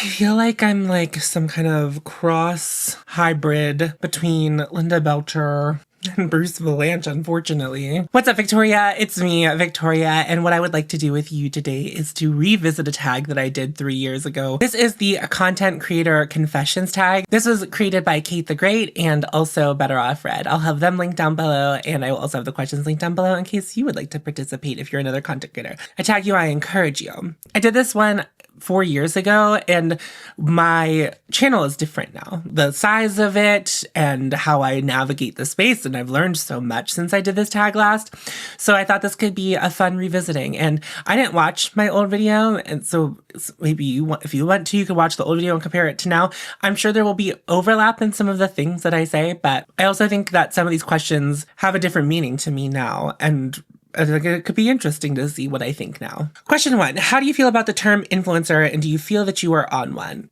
feel like I'm like some kind of cross hybrid between Linda Belcher and Bruce Valanche, unfortunately. What's up, Victoria? It's me, Victoria, and what I would like to do with you today is to revisit a tag that I did 3 years ago. This is the Content Creator Confessions tag. This was created by Kate the Great and also Better Off Red. I'll have them linked down below, and I will also have the questions linked down below in case you would like to participate if you're another content creator. I tag you, I encourage you. I did this one 4 years ago, and my channel is different now. The size of it and how I navigate the space, and I've learned so much since I did this tag last. So I thought this could be a fun revisiting. And I didn't watch my old video, and so maybe if you want to, you could watch the old video and compare it to now. I'm sure there will be overlap in some of the things that I say, but I also think that some of these questions have a different meaning to me now, and I think it could be interesting to see what I think now. Question 1. How do you feel about the term influencer, and do you feel that you are on one?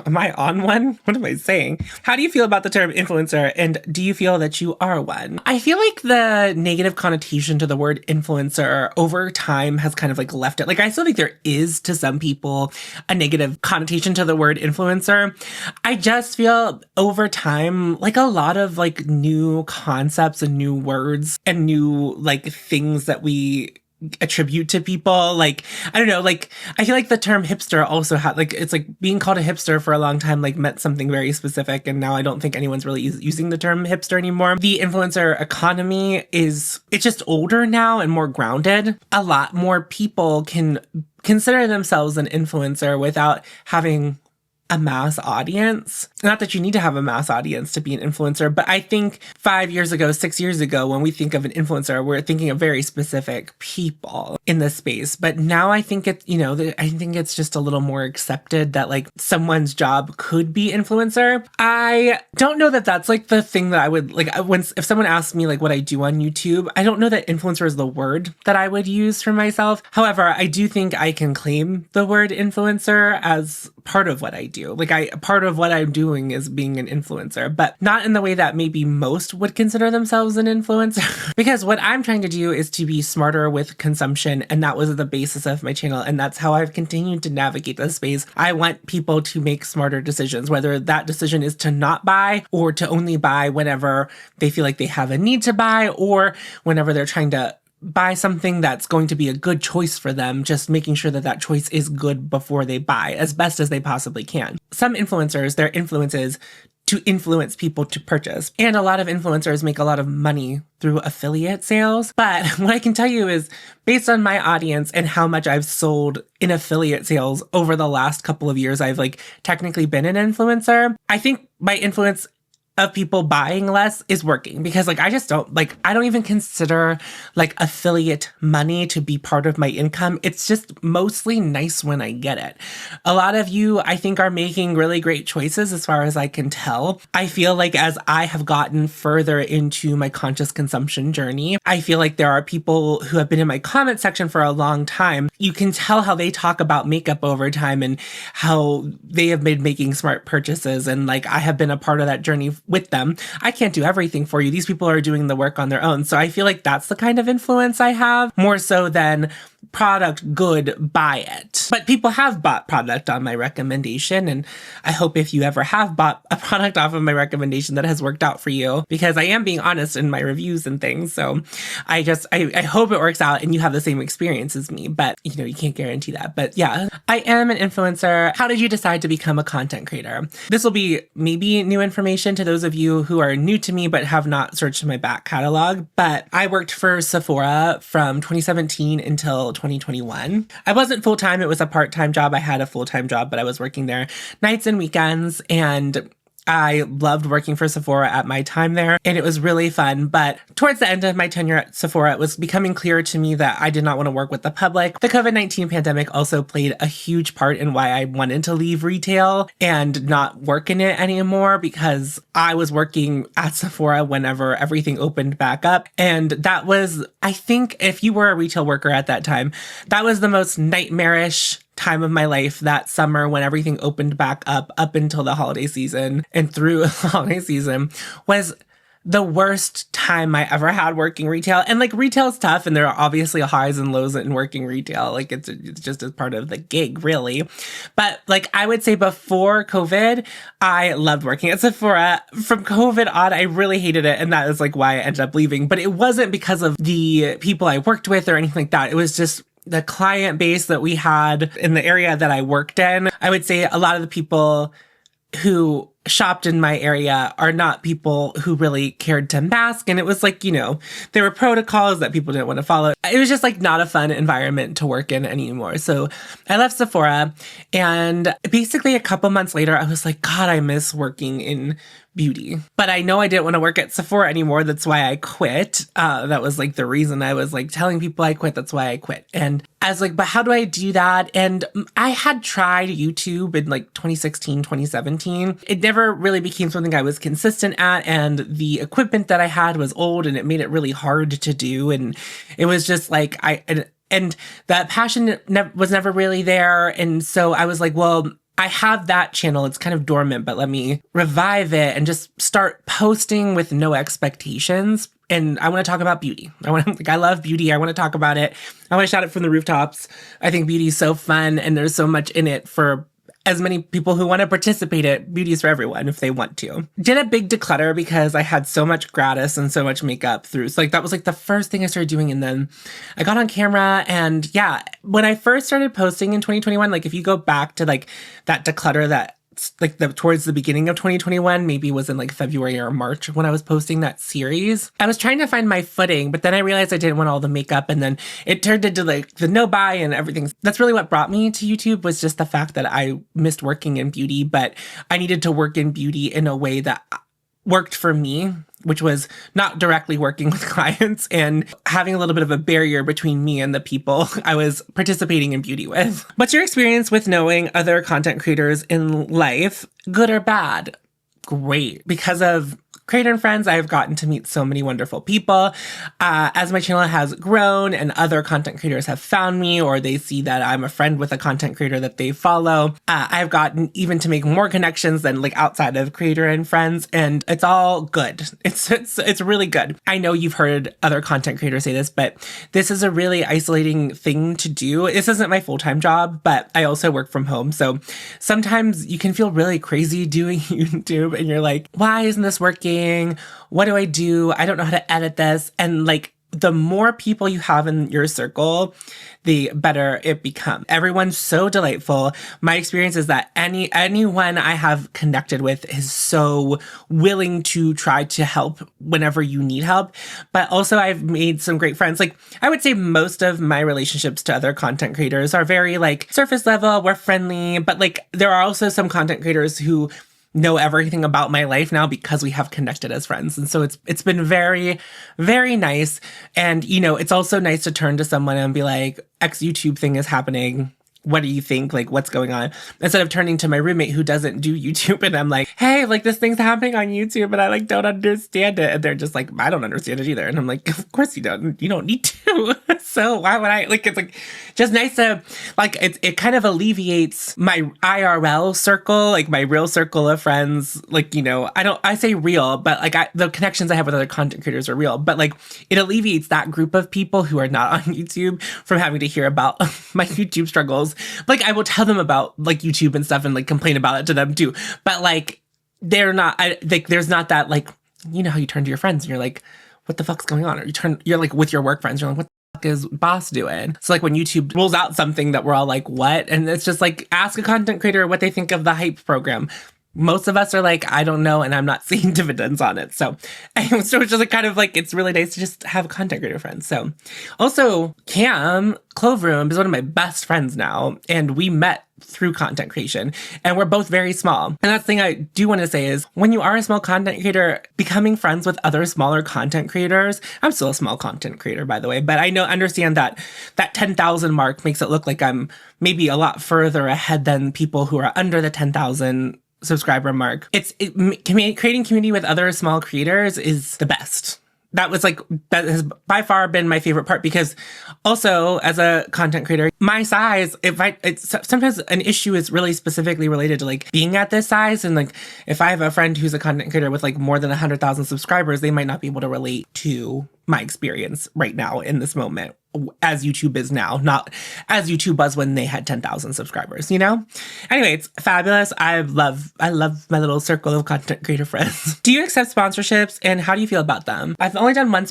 Am I on one? What am I saying? How do you feel about the term influencer, and do you feel that you are one? I feel like the negative connotation to the word influencer over time has kind of like left it. Like, I still think there is to some people a negative connotation to the word influencer. I just feel over time, like a lot of like new concepts and new words and new like things that we attribute to people, like, I don't know, like, I feel like the term hipster also had, like, it's like being called a hipster for a long time, like, meant something very specific, and now I don't think anyone's really using the term hipster anymore. The influencer economy it's just older now and more grounded. A lot more people can consider themselves an influencer without having a mass audience. Not that you need to have a mass audience to be an influencer, but I think 5 years ago, 6 years ago, when we think of an influencer, we're thinking of very specific people in the space. But now I think it's, I think it's just a little more accepted that like someone's job could be influencer. I don't know that that's like the thing that I would like if someone asks me like what I do on YouTube, I don't know that influencer is the word that I would use for myself. However, I do think I can claim the word influencer as part of what I do. Like part of what I'm doing is being an influencer, but not in the way that maybe most would consider themselves an influencer. Because what I'm trying to do is to be smarter with consumption, and that was the basis of my channel, and that's how I've continued to navigate this space. I want people to make smarter decisions, whether that decision is to not buy or to only buy whenever they feel like they have a need to buy, or whenever they're trying to buy something that's going to be a good choice for them, just making sure that that choice is good before they buy as best as they possibly can. Some influencers, their influence is to influence people to purchase. And a lot of influencers make a lot of money through affiliate sales. But what I can tell you is based on my audience and how much I've sold in affiliate sales over the last couple of years, I've like technically been an influencer. I think my influence of people buying less is working, because like I don't even consider like affiliate money to be part of my income. It's just mostly nice when I get it. A lot of you, I think, are making really great choices as far as I can tell. I feel like as I have gotten further into my conscious consumption journey, I feel like there are people who have been in my comment section for a long time. You can tell how they talk about makeup over time and how they have been making smart purchases, and like I have been a part of that journey with them. I can't do everything for you. These people are doing the work on their own. So I feel like that's the kind of influence I have, more so than product good, buy it. But people have bought product on my recommendation, and I hope if you ever have bought a product off of my recommendation that has worked out for you, because I am being honest in my reviews and things. So I hope it works out and you have the same experience as me, but you can't guarantee that. But yeah, I am an influencer. How did you decide to become a content creator? This will be maybe new information to those of you who are new to me but have not searched my back catalog, but I worked for Sephora from 2017 until 2021. I wasn't full-time. It was a part-time job. I had a full-time job, but I was working there nights and weekends, and I loved working for Sephora at my time there, and it was really fun. But towards the end of my tenure at Sephora, it was becoming clear to me that I did not want to work with the public. The COVID-19 pandemic also played a huge part in why I wanted to leave retail and not work in it anymore, because I was working at Sephora whenever everything opened back up. And that was, I think, if you were a retail worker at that time, that was the most nightmarish time of my life that summer when everything opened back up until the holiday season and through the holiday season was the worst time I ever had working retail. And like retail's tough, and there are obviously highs and lows in working retail. Like it's just as part of the gig, really. But like I would say before COVID, I loved working at Sephora. From COVID on, I really hated it, and that is like why I ended up leaving. But it wasn't because of the people I worked with or anything like that. It was just the client base that we had in the area that I worked in. I would say a lot of the people who shopped in my area are not people who really cared to mask. And it was like, you know, there were protocols that people didn't want to follow. It was just like not a fun environment to work in anymore. So I left Sephora, and basically a couple months later, I was like, God, I miss working in beauty. But I know I didn't want to work at Sephora anymore. That's why I quit. That was like the reason I was like telling people I quit. That's why I quit. And I was like, but how do I do that? And I had tried YouTube in like 2016, 2017. It never really became something I was consistent at. And the equipment that I had was old, and it made it really hard to do. And it was just like, and that passion was never really there. And so I was like, well, I have that channel. It's kind of dormant, but let me revive it and just start posting with no expectations. And I want to talk about beauty. I love beauty. I want to talk about it. I want to shout it from the rooftops. I think beauty is so fun, and there's so much in it for as many people who want to participate in it. Beauty is for everyone if they want to. Did a big declutter because I had so much gratis and so much makeup through. So like that was like the first thing I started doing. And then I got on camera, and yeah, when I first started posting in 2021, like if you go back to like that declutter that like towards the beginning of 2021, maybe it was in like February or March when I was posting that series. I was trying to find my footing, but then I realized I didn't want all the makeup, and then it turned into like the no buy and everything. That's really what brought me to YouTube, was just the fact that I missed working in beauty, but I needed to work in beauty in a way that worked for me, which was not directly working with clients and having a little bit of a barrier between me and the people I was participating in beauty with. What's your experience with knowing other content creators in life, good or bad? Great. Because of Creator and Friends, I've gotten to meet so many wonderful people. As my channel has grown and other content creators have found me, or they see that I'm a friend with a content creator that they follow, I've gotten even to make more connections than like outside of Creator and Friends, and it's all good. It's really good. I know you've heard other content creators say this, but this is a really isolating thing to do. This isn't my full-time job, but I also work from home. So sometimes you can feel really crazy doing YouTube, and you're like, why isn't this working? What do I do? I don't know how to edit this. And like the more people you have in your circle, the better it becomes. Everyone's so delightful. My experience is that anyone I have connected with is so willing to try to help whenever you need help. But also I've made some great friends. Like I would say most of my relationships to other content creators are very like surface level. We're friendly, but like there are also some content creators who know everything about my life now because we have connected as friends. And so it's been very, very nice. And, you know, it's also nice to turn to someone and be like, X YouTube thing is happening. What do you think? Like, what's going on? Instead of turning to my roommate who doesn't do YouTube, and I'm like, hey, like this thing's happening on YouTube, and I like don't understand it. And they're just like, I don't understand it either. And I'm like, of course you don't. You don't need to. So why would I? Like, it's like just nice to like it kind of alleviates my IRL circle, like my real circle of friends. Like, you know, I say real, but like the connections I have with other content creators are real. But like it alleviates that group of people who are not on YouTube from having to hear about my YouTube struggles. Like I will tell them about like YouTube and stuff and like complain about it to them too. But like they're not like there's not that like, you know how you turn to your friends and you're like, what the fuck's going on? Or you're like with your work friends, you're like, what the fuck is boss doing? So like when YouTube rolls out something that we're all like, what? And it's just like ask a content creator what they think of the HYPE program. Most of us are like, I don't know, and I'm not seeing dividends on it. So it's just like kind of like, it's really nice to just have content creator friends. So also Cam Cloveroom is one of my best friends now, and we met through content creation, and we're both very small. And that's the thing I do want to say is when you are a small content creator, becoming friends with other smaller content creators, I'm still a small content creator, by the way, but I understand that 10,000 mark makes it look like I'm maybe a lot further ahead than people who are under the 10,000 subscriber mark. Creating community with other small creators is the best. that was like, that has by far been my favorite part, because also as a content creator, my size, sometimes an issue is really specifically related to like being at this size. And like, if I have a friend who's a content creator with like more than 100,000 subscribers, they might not be able to relate to my experience right now in this moment, as YouTube is now, not as YouTube was when they had 10,000 subscribers, you know? Anyway, it's fabulous. I love my little circle of content creator friends. Do you accept sponsorships, and how do you feel about them? I've only done one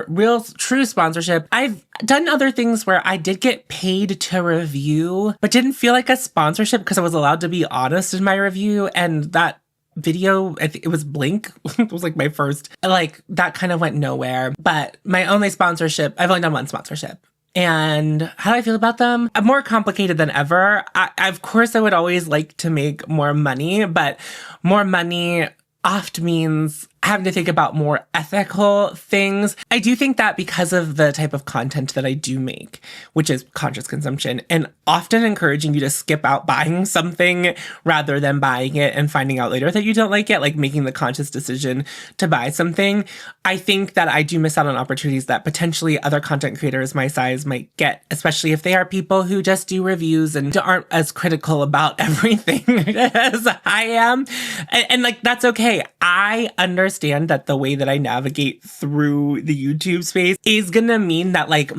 real true sponsorship. I've done other things where I did get paid to review, but didn't feel like a sponsorship because I was allowed to be honest in my review. And that video, I think it was Blink. It was like my first, like that kind of went nowhere. But my only sponsorship, I've only done one sponsorship. And how do I feel about them? More complicated than ever. Of course, I would always like to make more money, but more money oft means having to think about more ethical things. I do think that because of the type of content that I do make, which is conscious consumption, and often encouraging you to skip out buying something rather than buying it and finding out later that you don't like it, like making the conscious decision to buy something, I think that I do miss out on opportunities that potentially other content creators my size might get, especially if they are people who just do reviews and aren't as critical about everything as I am. And like, that's okay. I understand that the way that I navigate through the YouTube space is gonna mean that like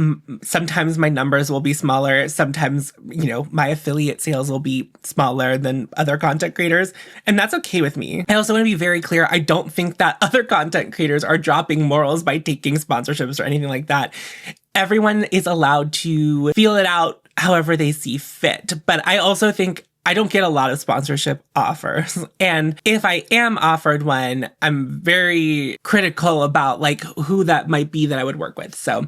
sometimes my numbers will be smaller. Sometimes, you know, my affiliate sales will be smaller than other content creators. And that's okay with me. I also want to be very clear. I don't think that other content creators are dropping morals by taking sponsorships or anything like that. Everyone is allowed to feel it out however they see fit. But I also think I don't get a lot of sponsorship offers. And if I am offered one, I'm very critical about like who that might be that I would work with. So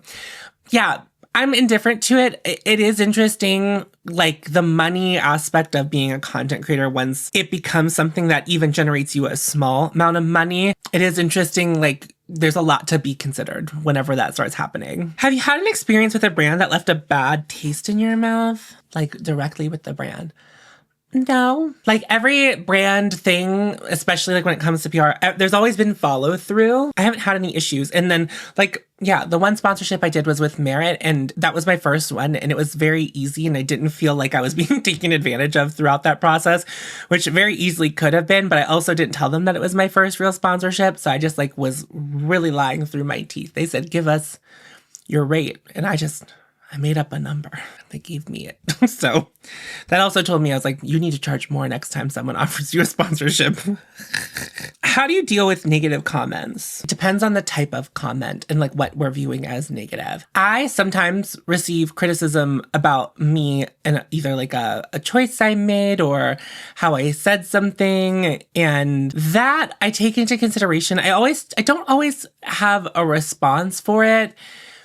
yeah, I'm indifferent to it. It is interesting, like the money aspect of being a content creator once it becomes something that even generates you a small amount of money. It is interesting, like there's a lot to be considered whenever that starts happening. Have you had an experience with a brand that left a bad taste in your mouth? Like directly with the brand? No. Like every brand thing, especially like when it comes to PR, there's always been follow through. I haven't had any issues. And then like, yeah, the one sponsorship I did was with Merit, and that was my first one, and it was very easy, and I didn't feel like I was being taken advantage of throughout that process, which very easily could have been, but I also didn't tell them that it was my first real sponsorship. So I just like was really lying through my teeth. They said, give us your rate. And I made up a number. They gave me it. So that also told me, I was like, you need to charge more next time someone offers you a sponsorship. How do you deal with negative comments? It depends on the type of comment and like what we're viewing as negative. I sometimes receive criticism about me and either like a choice I made or how I said something. And that I take into consideration. I don't always have a response for it.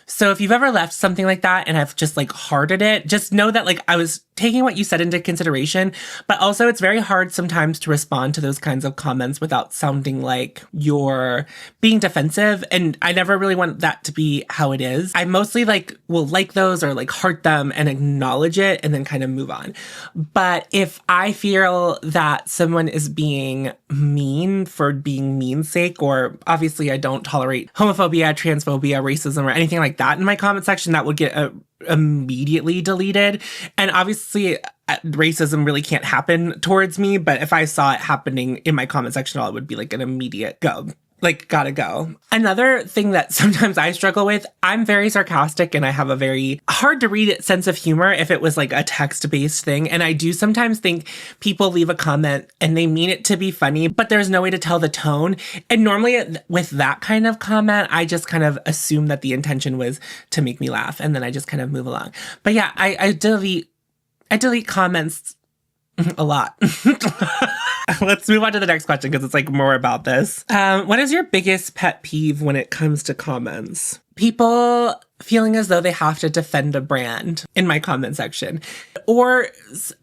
So if you've ever left something like that and I've just like hearted it, just know that like I was taking what you said into consideration, but also it's very hard sometimes to respond to those kinds of comments without sounding like you're being defensive. And I never really want that to be how it is. I mostly like will like those or like heart them and acknowledge it and then kind of move on. But if I feel that someone is being mean for being mean's sake, or obviously I don't tolerate homophobia, transphobia, racism, or anything like that in my comment section, that would get immediately deleted. And obviously racism really can't happen towards me, but if I saw it happening in my comment section, it would be like an immediate go. Like, gotta go. Another thing that sometimes I struggle with, I'm very sarcastic and I have a very hard to read sense of humor if it was like a text-based thing. And I do sometimes think people leave a comment and they mean it to be funny, but there's no way to tell the tone. And normally with that kind of comment, I just kind of assume that the intention was to make me laugh, and then I just kind of move along. But yeah, I delete comments a lot. Let's move on to the next question because it's like more about this. What is your biggest pet peeve when it comes to comments? People feeling as though they have to defend a brand in my comment section, or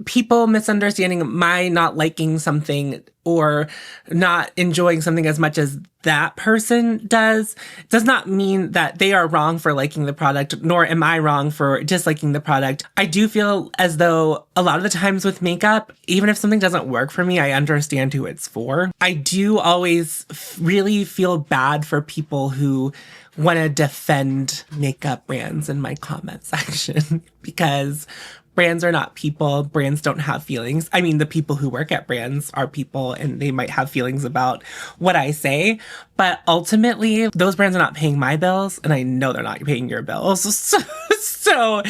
people misunderstanding my not liking something or not enjoying something as much as that person does not mean that they are wrong for liking the product, nor am I wrong for disliking the product. I do feel as though a lot of the times with makeup, even if something doesn't work for me, I understand who it's for. I do always really feel bad for people who want to defend makeup brands in my comment section because brands are not people. Brands don't have feelings. I mean, the people who work at brands are people and they might have feelings about what I say, but ultimately those brands are not paying my bills and I know they're not paying your bills. So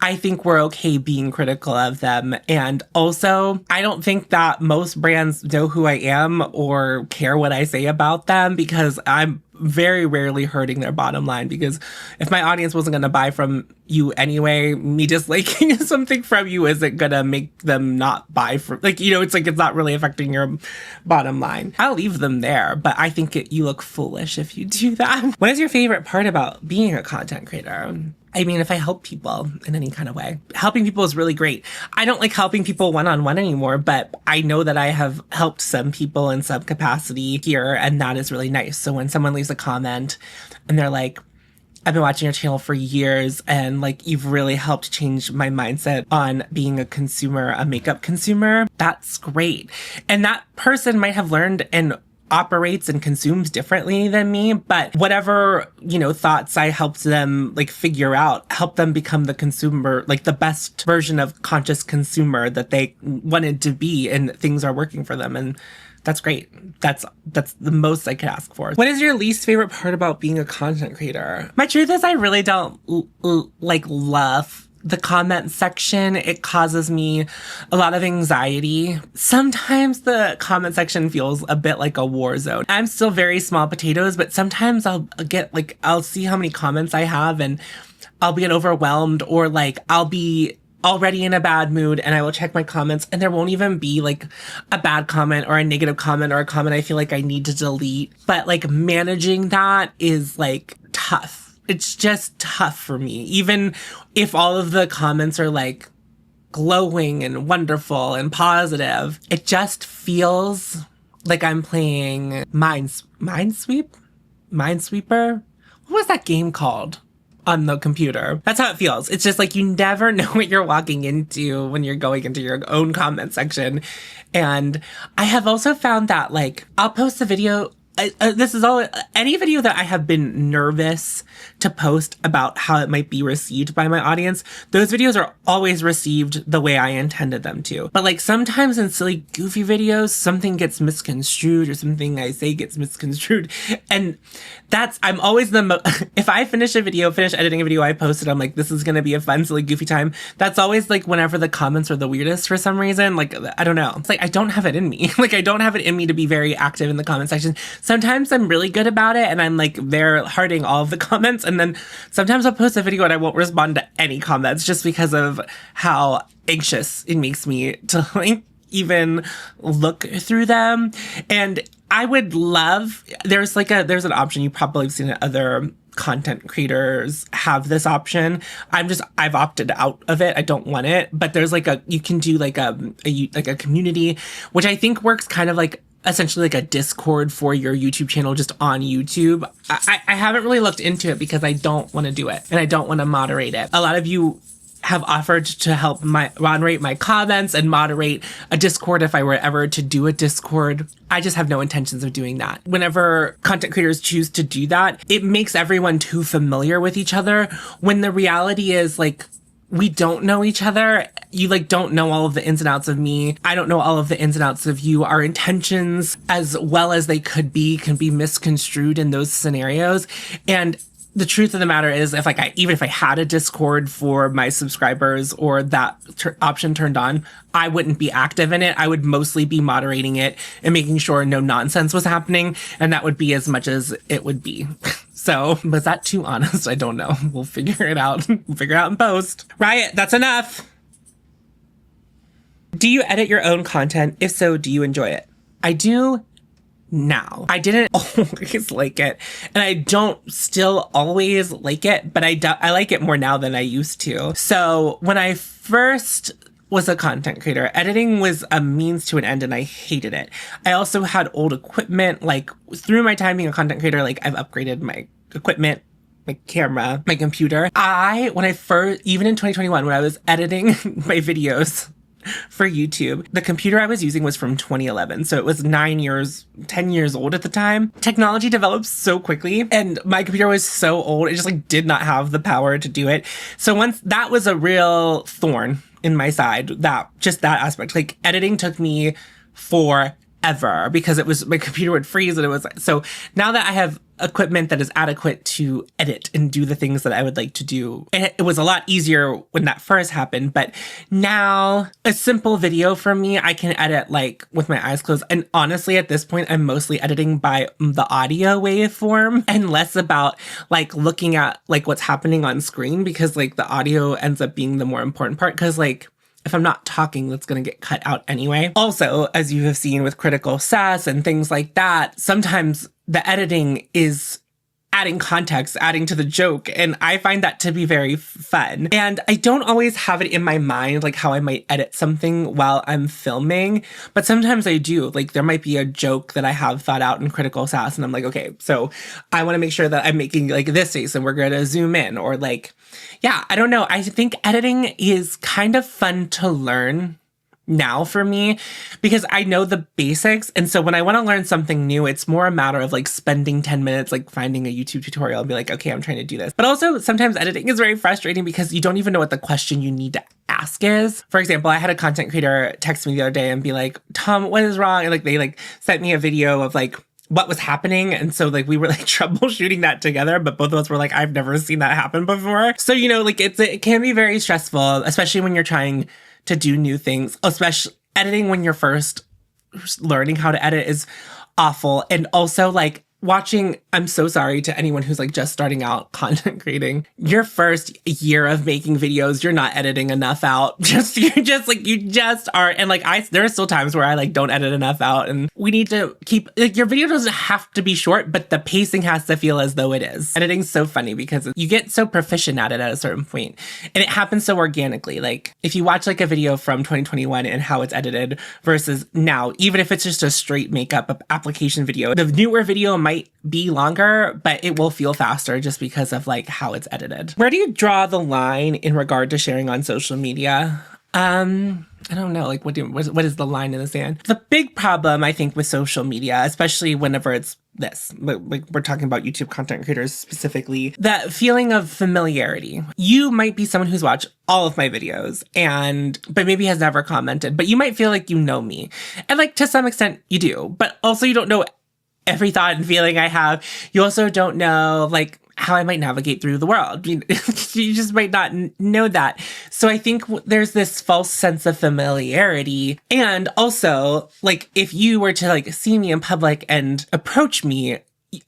I think we're okay being critical of them. And also, I don't think that most brands know who I am or care what I say about them because I'm very rarely hurting their bottom line, because if my audience wasn't going to buy from you anyway, me disliking something from you isn't going to make them not buy from, like, you know, it's like, it's not really affecting your bottom line. I'll leave them there, but I think you look foolish if you do that. What is your favorite part about being a content creator? I mean, if I help people in any kind of way, helping people is really great. I don't like helping people one-on-one anymore, but I know that I have helped some people in some capacity here, and that is really nice. So when someone leaves a comment and they're like, I've been watching your channel for years and like, you've really helped change my mindset on being a consumer, a makeup consumer, that's great. And that person might have learned and operates and consumes differently than me, but whatever, you know, thoughts I helped them like figure out, help them become the consumer, like the best version of conscious consumer that they wanted to be, and things are working for them. And that's great. That's the most I could ask for. What is your least favorite part about being a content creator? My truth is I really don't love the comment section. It causes me a lot of anxiety. Sometimes the comment section feels a bit like a war zone. I'm still very small potatoes, but sometimes I'll see how many comments I have and I'll get overwhelmed, or like I'll be already in a bad mood and I will check my comments and there won't even be like a bad comment or a negative comment or a comment I feel like I need to delete. But like managing that is like tough. It's just tough for me. Even if all of the comments are like glowing and wonderful and positive, it just feels like I'm playing Minesweeper? What was that game called on the computer? That's how it feels. It's just like you never know what you're walking into when you're going into your own comment section. And I have also found that like I'll post a video. This is all, any video that I have been nervous to post about how it might be received by my audience, those videos are always received the way I intended them to. But like sometimes in silly, goofy videos, something gets misconstrued or something I say gets misconstrued. And I'm always if I finish editing a video I posted, I'm like, this is going to be a fun, silly, goofy time. That's always like whenever the comments are the weirdest for some reason. Like, I don't know. It's like, I don't have it in me. Like, I don't have it in me to be very active in the comment section. Sometimes I'm really good about it and I'm like there hearting all of the comments, and then sometimes I'll post a video and I won't respond to any comments just because of how anxious it makes me to like even look through them. And I would love, there's an option, you probably have seen it, other content creators have this option. I've opted out of it. I don't want it, but there's like you can do like a community, which I think works kind of like essentially like a Discord for your YouTube channel just on YouTube. I haven't really looked into it because I don't want to do it and I don't want to moderate it. A lot of you have offered to help moderate my comments and moderate a Discord if I were ever to do a Discord. I just have no intentions of doing that. Whenever content creators choose to do that, it makes everyone too familiar with each other, when the reality is like, we don't know each other. You like don't know all of the ins and outs of me. I don't know all of the ins and outs of you. Our intentions, as well as they can be misconstrued in those scenarios. And the truth of the matter is, even if I had a Discord for my subscribers or that option turned on, I wouldn't be active in it. I would mostly be moderating it and making sure no nonsense was happening. And that would be as much as it would be. So was that too honest? I don't know. We'll figure it out. We'll figure it out in post. Riot, that's enough. Do you edit your own content? If so, do you enjoy it? I do now. I didn't always like it, and I don't still always like it, but I like it more now than I used to. So when I first was a content creator, editing was a means to an end and I hated it. I also had old equipment. Like through my time being a content creator, like I've upgraded my equipment, my camera, my computer. When I first, even in 2021, when I was editing my videos for YouTube, the computer I was using was from 2011. So it was 10 years old at the time. Technology develops so quickly and my computer was so old. It just like did not have the power to do it. So once that was a real thorn in my side, that aspect, like editing took me forever because it was, my computer would freeze and it was, so now that I have equipment that is adequate to edit and do the things that I would like to do, it was a lot easier when that first happened. But now a simple video for me, I can edit like with my eyes closed. And honestly, at this point, I'm mostly editing by the audio waveform and less about like looking at like what's happening on screen, because like the audio ends up being the more important part. Cause like, if I'm not talking, that's going to get cut out anyway. Also, as you have seen with critical sass and things like that, sometimes the editing is adding context, adding to the joke. And I find that to be very fun. And I don't always have it in my mind, like how I might edit something while I'm filming, but sometimes I do. Like there might be a joke that I have thought out in critical sass and I'm like, okay, so I want to make sure that I'm making like this face and we're going to zoom in, or like, yeah, I don't know. I think editing is kind of fun to learn now for me because I know the basics. And so when I want to learn something new, it's more a matter of like spending 10 minutes, like finding a YouTube tutorial and be like, okay, I'm trying to do this. But also sometimes editing is very frustrating because you don't even know what the question you need to ask is. For example, I had a content creator text me the other day and be like, Tom, what is wrong? And like, they like sent me a video of like what was happening. And so like we were like troubleshooting that together, but both of us were like, I've never seen that happen before. So, you know, like it can be very stressful, especially when you're trying to do new things, especially editing when you're first learning how to edit is awful. And also like watching, I'm so sorry to anyone who's like just starting out content creating. Your first year of making videos, you're not editing enough out. You just are. And like there are still times where I like don't edit enough out, and we need to keep, like your video doesn't have to be short, but the pacing has to feel as though it is. Editing's so funny because you get so proficient at it at a certain point and it happens so organically. Like if you watch like a video from 2021 and how it's edited versus now, even if it's just a straight makeup application video, the newer video might be longer, but it will feel faster just because of like how it's edited. Where do you draw the line in regard to sharing on social media? I don't know, like what is the line in the sand? The big problem I think with social media, especially whenever it's this, like we're talking about YouTube content creators specifically, that feeling of familiarity. You might be someone who's watched all of my videos but maybe has never commented, but you might feel like you know me. And like to some extent you do, but also you don't know every thought and feeling I have. You also don't know like how I might navigate through the world. You just might not know that. So I think there's this false sense of familiarity. And also like if you were to like see me in public and approach me,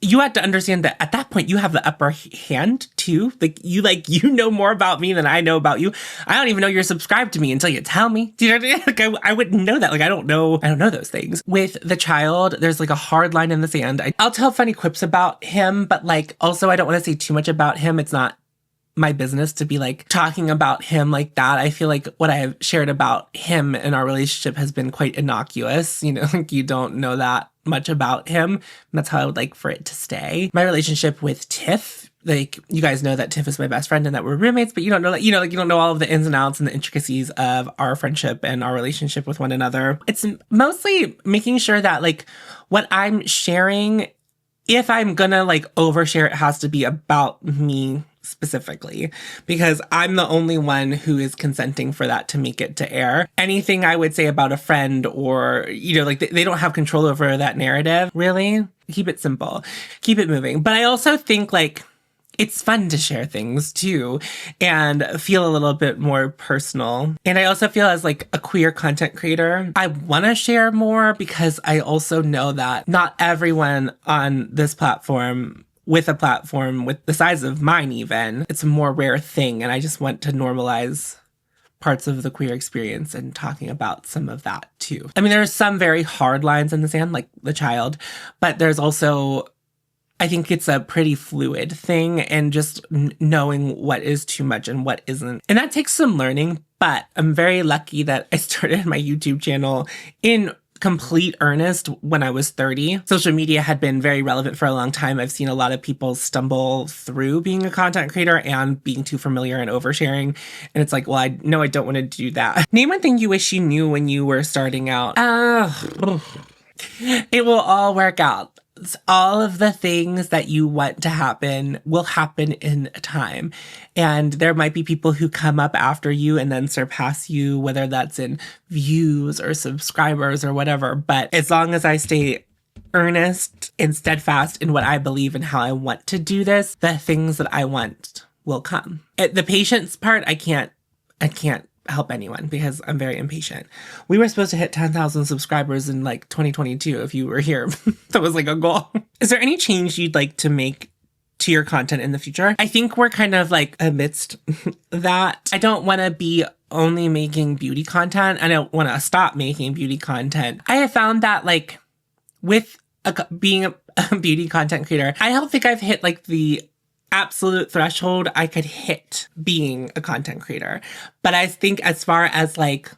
you have to understand that at that point you have the upper hand too. Like you know more about me than I know about you. I don't even know you're subscribed to me until you tell me. Do you know what I mean? Like I wouldn't know that. Like I don't know those things. With the child, there's like a hard line in the sand. I'll tell funny quips about him, but like also I don't want to say too much about him. It's not my business to be like talking about him like that. I feel like what I have shared about him and our relationship has been quite innocuous. You know, like you don't know that much about him. And that's how I would like for it to stay. My relationship with Tiff, like you guys know that Tiff is my best friend and that we're roommates, but you don't know that, you know, like you don't know all of the ins and outs and the intricacies of our friendship and our relationship with one another. It's mostly making sure that like what I'm sharing, if I'm gonna like overshare, it has to be about me specifically, because I'm the only one who is consenting for that to make it to air. Anything I would say about a friend or, you know, like they don't have control over that narrative, really. Keep it simple, keep it moving. But I also think like it's fun to share things too and feel a little bit more personal. And I also feel as like a queer content creator, I want to share more because I also know that not everyone on this platform, with a platform with the size of mine even, it's a more rare thing. And I just want to normalize parts of the queer experience and talking about some of that too. I mean, there are some very hard lines in the sand, like the child, but there's also, I think it's a pretty fluid thing, and just knowing what is too much and what isn't. And that takes some learning, but I'm very lucky that I started my YouTube channel in complete earnest when I was 30. Social media had been very relevant for a long time. I've seen a lot of people stumble through being a content creator and being too familiar and oversharing. And it's like, well, I don't want to do that. Name one thing you wish you knew when you were starting out. It will all work out. All of the things that you want to happen will happen in time. And there might be people who come up after you and then surpass you, whether that's in views or subscribers or whatever. But as long as I stay earnest and steadfast in what I believe and how I want to do this, the things that I want will come. The patience part, I can't help anyone because I'm very impatient. We were supposed to hit 10,000 subscribers in like 2022 if you were here. That was like a goal. Is there any change you'd like to make to your content in the future? I think we're kind of like amidst that. I don't want to be only making beauty content. I don't want to stop making beauty content. I have found that like with being a beauty content creator, I don't think I've hit like the absolute threshold I could hit being a content creator. But I think as far as like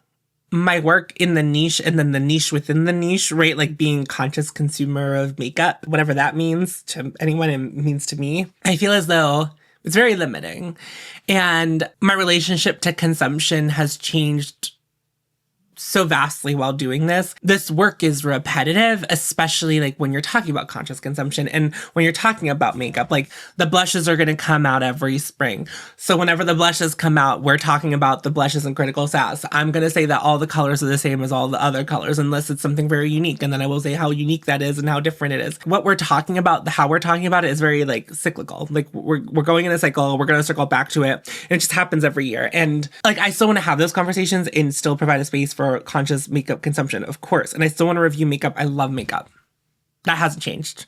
my work in the niche and then the niche within the niche, right? Like being a conscious consumer of makeup, whatever that means to anyone, it means to me. I feel as though it's very limiting. And my relationship to consumption has changed so vastly while doing this. This work is repetitive, especially like when you're talking about conscious consumption and when you're talking about makeup. Like the blushes are going to come out every spring. So whenever the blushes come out, we're talking about the blushes in Critical Sass. I'm going to say that all the colors are the same as all the other colors unless it's something very unique. And then I will say how unique that is and how different it is. What we're talking about, how we're talking about it is very like cyclical. Like we're going in a cycle, we're going to circle back to it. And it just happens every year. And like I still want to have those conversations and still provide a space for conscious makeup consumption, of course. And I still want to review makeup. I love makeup. That hasn't changed.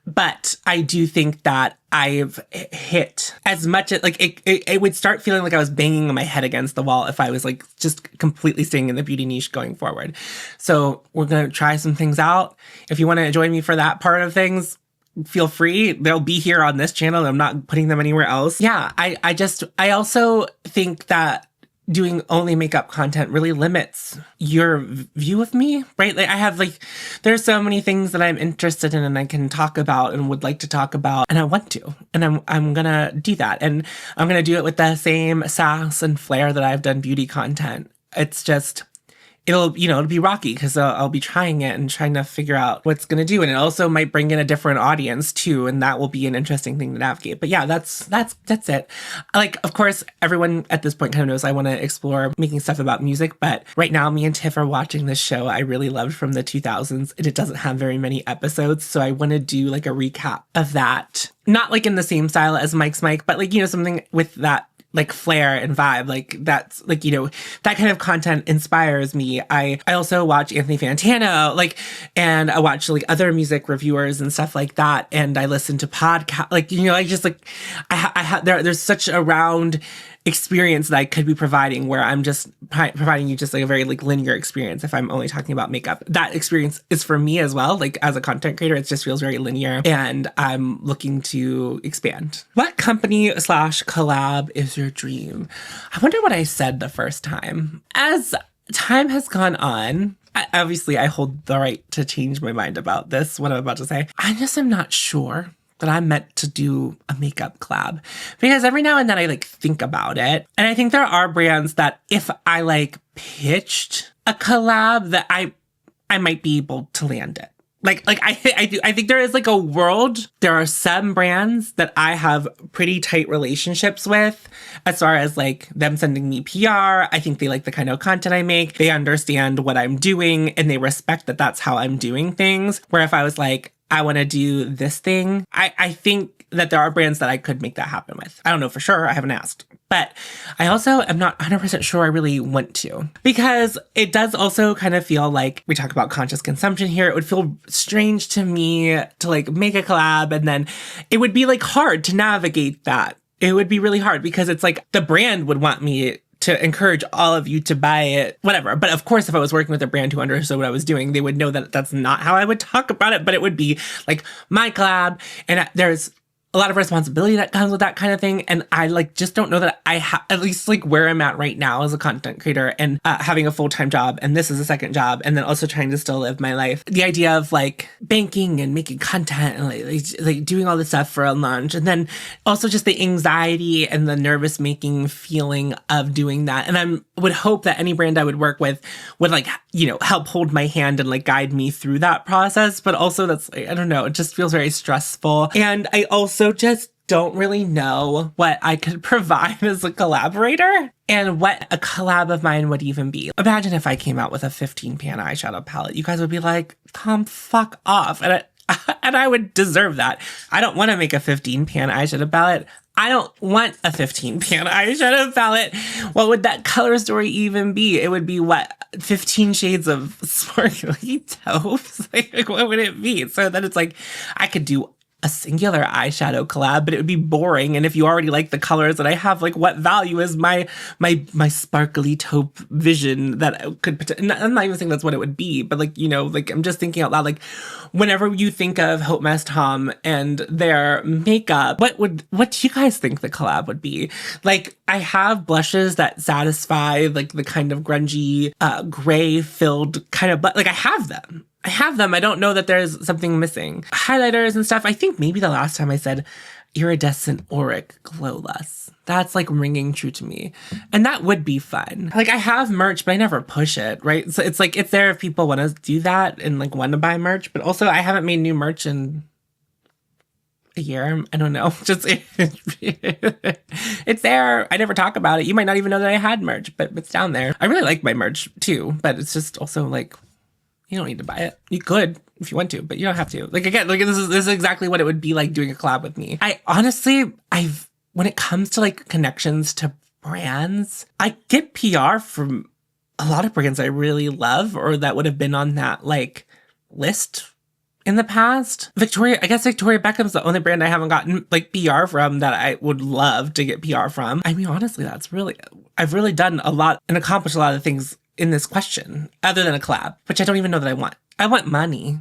But I do think that I've hit as much as like it would start feeling like I was banging my head against the wall if I was like just completely staying in the beauty niche going forward. So we're going to try some things out. If you want to join me for that part of things, feel free. They'll be here on this channel. I'm not putting them anywhere else. Yeah, I also think that doing only makeup content really limits your view of me, right? Like I have like, there's so many things that I'm interested in and I can talk about and would like to talk about, and I want to, and I'm gonna do that. And I'm gonna do it with the same sass and flair that I've done beauty content. It's just, it'll be rocky because I'll be trying it and trying to figure out what's going to do. And it also might bring in a different audience too. And that will be an interesting thing to navigate. But yeah, that's it. Like, of course, everyone at this point kind of knows I want to explore making stuff about music. But right now, me and Tiff are watching this show I really loved from the 2000s. And it doesn't have very many episodes. So I want to do like a recap of that. Not like in the same style as Mike's Mike, but like, something with that like flair and vibe, like that's like, that kind of content inspires me. I also watch Anthony Fantano, like, and I watch like other music reviewers and stuff like that. And I listen to podcasts, like, I just like, there's such a round experience that I could be providing where I'm just providing you just like a very like linear experience if I'm only talking about makeup. That experience is for me as well. Like as a content creator, it just feels very linear and I'm looking to expand. What company / collab is your dream? I wonder what I said the first time. As time has gone on, obviously I hold the right to change my mind about this, what I'm about to say. I just am not sure that I'm meant to do a makeup collab because every now and then I like think about it. And I think there are brands that if I like pitched a collab that I might be able to land it. I think there is like a world. There are some brands that I have pretty tight relationships with as far as like them sending me PR. I think they like the kind of content I make. They understand what I'm doing and they respect that that's how I'm doing things. Where if I was like, I want to do this thing, I think that there are brands that I could make that happen with. I don't know for sure. I haven't asked. But I also am not 100% sure I really want to. Because it does also kind of feel like, we talk about conscious consumption here, it would feel strange to me to like make a collab and then it would be like hard to navigate that. It would be really hard because it's like the brand would want me to encourage all of you to buy it, whatever. But of course, if I was working with a brand who understood what I was doing, they would know that that's not how I would talk about it, but it would be like my collab, and there's a lot of responsibility that comes with that kind of thing. And I like just don't know that I have, at least like where I'm at right now as a content creator and having a full-time job, and this is a second job, and then also trying to still live my life. The idea of like banking and making content and like doing all this stuff for a lunch, and then also just the anxiety and the nervous making feeling of doing that. And I would hope that any brand I would work with would like, you know, help hold my hand and like guide me through that process. But also that's, I don't know, it just feels very stressful. And I also just don't really know what I could provide as a collaborator and what a collab of mine would even be. Imagine if I came out with a 15-pan eyeshadow palette. You guys would be like, Tom, fuck off. And I would deserve that. I don't want to make a 15-pan eyeshadow palette. I don't want a 15-pan eyeshadow palette. What would that color story even be? It would be what? 15 shades of sparkly taupes? Like, what would it be? So then it's like, I could do a singular eyeshadow collab, but it would be boring. And if you already like the colors that I have, like what value is my sparkly taupe vision that could, I'm not even saying that's what it would be, but like, you know, like I'm just thinking out loud, like whenever you think of HAUTEMESSTOM and their makeup, what do you guys think the collab would be? Like I have blushes that satisfy like the kind of grungy, gray filled kind of, but like I have them. I don't know that there's something missing. Highlighters and stuff. I think maybe the last time I said iridescent auric glowless. That's like ringing true to me. And that would be fun. Like I have merch, but I never push it, right? So it's like, it's there if people want to do that and like want to buy merch. But also I haven't made new merch in a year. I don't know. Just it's there. I never talk about it. You might not even know that I had merch, but it's down there. I really like my merch too, but it's just also like, you don't need to buy it. You could if you want to, but you don't have to. Like again, like this is exactly what it would be like doing a collab with me. I honestly, when it comes to like connections to brands, I get PR from a lot of brands I really love or that would have been on that like list in the past. I guess Victoria Beckham's the only brand I haven't gotten like PR from that I would love to get PR from. I mean, honestly, I've really done a lot and accomplished a lot of things in this question, other than a collab, which I don't even know that I want. I want money.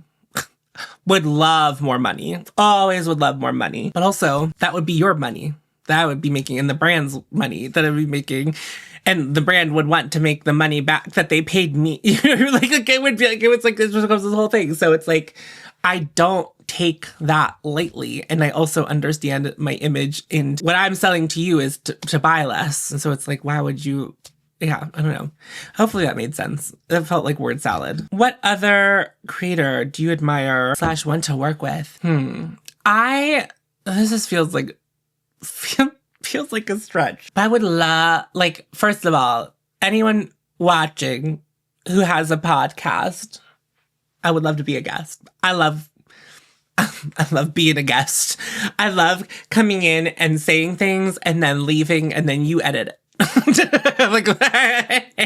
Would love more money. Always would love more money. But also, that would be your money. That I would be making, and the brand's money that I would be making. And the brand would want to make the money back that they paid me. like it would be like, it was like, this whole thing. So it's like, I don't take that lightly. And I also understand my image in what I'm selling to you is to buy less. And so it's like, why would you... Yeah, I don't know. Hopefully that made sense. It felt like word salad. What other creator do you admire / want to work with? This just feels like a stretch. But I would love, like, first of all, anyone watching who has a podcast, I would love to be a guest. I love being a guest. I love coming in and saying things and then leaving and then you edit it. Like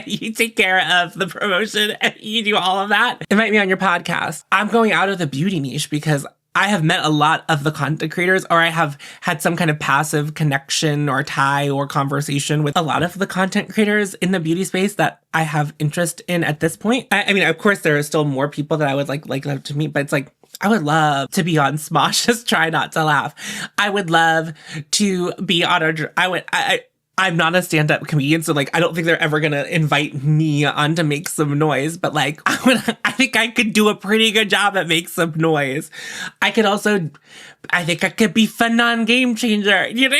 you take care of the promotion and you do all of that. Invite me on your podcast. I'm going out of the beauty niche because I have met a lot of the content creators, or I have had some kind of passive connection or tie or conversation with a lot of the content creators in the beauty space that I have interest in at this point. I mean, of course, there are still more people that I would like to meet, but it's like, I would love to be on Smosh. Just try not to laugh. I would love to be on I'm not a stand-up comedian, so like I don't think they're ever gonna invite me on to make some noise, but like I think I could do a pretty good job at make some noise. I think I could be fun on Game Changer, you know?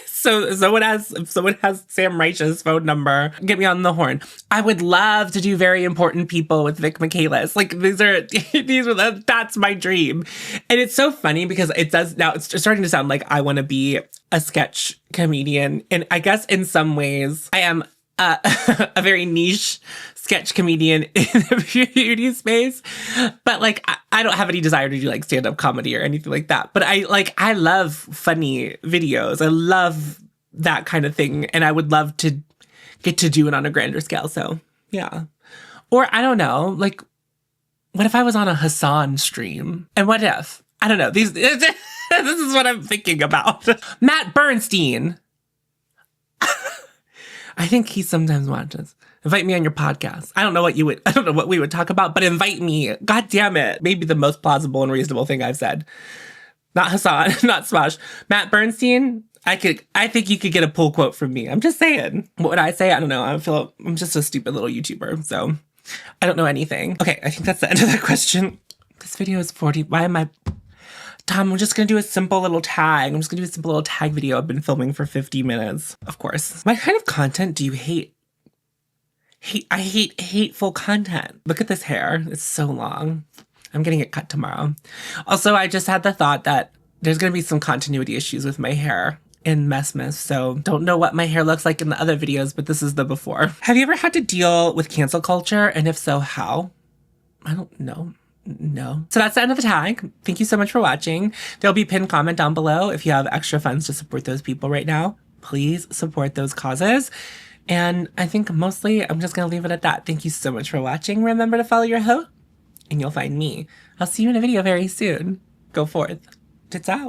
So if someone has Sam Reich's phone number, get me on the horn. I would love to do Very Important People with Vic Michaelis. Like that's my dream. And it's so funny because it's starting to sound like I want to be a sketch comedian. And I guess in some ways I am a very niche sketch comedian in the beauty space, but like I don't have any desire to do like stand-up comedy or anything like that. But I love funny videos. I love that kind of thing, and I would love to get to do it on a grander scale. So yeah. Or I don't know, like what if I was on a Hassan stream? And what if, I don't know, this is what I'm thinking about. Matt Bernstein. I think he sometimes watches. Invite me on your podcast. I don't know what we would talk about, but invite me. God damn it. Maybe the most plausible and reasonable thing I've said. Not Hassan, not Smosh. Matt Bernstein, I think you could get a pull quote from me. I'm just saying. What would I say? I don't know. I'm just a stupid little YouTuber, so I don't know anything. Okay, I think that's the end of that question. This video is 40. Why am I... Tom, I'm just going to do a simple little tag. I'm just going to do a simple little tag video I've been filming for 50 minutes. Of course. What kind of content do you hate? I hate hateful content. Look at this hair. It's so long. I'm getting it cut tomorrow. Also, I just had the thought that there's going to be some continuity issues with my hair in MESSMAS, so don't know what my hair looks like in the other videos, but this is the before. Have you ever had to deal with cancel culture? And if so, how? I don't know. No. So that's the end of the tag. Thank you so much for watching. There'll be a pinned comment down below. If you have extra funds to support those people right now, please support those causes. And I think mostly I'm just going to leave it at that. Thank you so much for watching. Remember to follow your hoe and you'll find me. I'll see you in a video very soon. Go forth. Tits out.